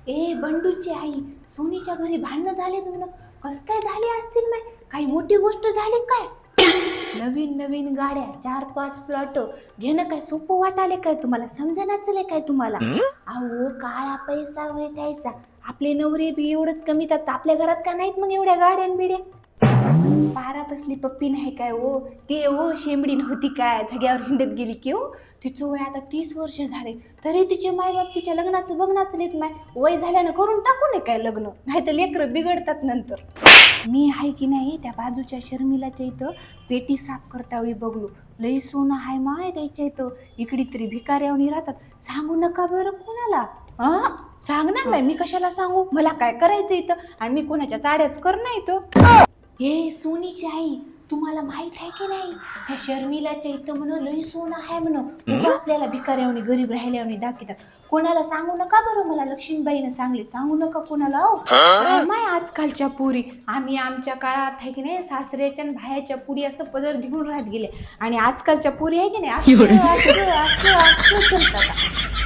ए बंडूची आई, सोनीच्या घरी भांडणं झाले म्हणून. कस काय झाले असतील माय? काही मोठी गोष्ट झाली काय? नवीन नवीन गाड्या, 4-5 प्लॉट घेणं काय सोपं वाटाले काय तुम्हाला? समजण्याच काय तुम्हाला? अहो काळा पैसा भेटायचा. आपले नवरे बी एवढंच कमी तर आपल्या घरात का नाहीत मग एवढ्या गाड्या बिड्या? पारा बसली पप्पी नाही काय हो? ते हो शेंबडी नव्हती काय झग्यावर हिंडत गेली की हो? तिचं वय आता 30 वर्ष झाले, तरी तिचे मायबाप तिच्या लग्नाचं बघण्याच लेत नाही. वय झाल्यानं करून टाकू नये काय लग्न? नाही तर लेकरं बिघडतात नंतर. मी आहे की नाही त्या बाजूच्या शर्मिलाच्या इथं पेटी साफ करतावेळी बघलो. लई सोनं हाय माय त्याच्या इथं. इकडे तरी भिकाऱ्यावणी राहतात. सांगू नका बरं कोणाला. सांगणार नाही मी, कशाला सांगू? मला काय करायचं इथं? आणि मी कोणाच्या चाड्याच करणं इथं. हे सोनीची आई, तुम्हाला माहित आहे की नाही त्या शर्मिलाच्या इथं म्हणून लई सोनं आहे म्हणून. आपल्याला भिकाऱ्यावणी गरीब राहिल्यावणी दाखवतात. कोणाला सांगू नका बरं. मला लक्ष्मीबाईनं सांगले सांगू नका कोणाला. माय आजकालच्या पुरी, आम्ही आमच्या काळात आहे की नाही सासऱ्याच्या आणि भायाच्या पुरी असं पदर घेऊन राहत गेले. आणि आजकालच्या पुरी आहे की नाही असं असं असं असं चलतात.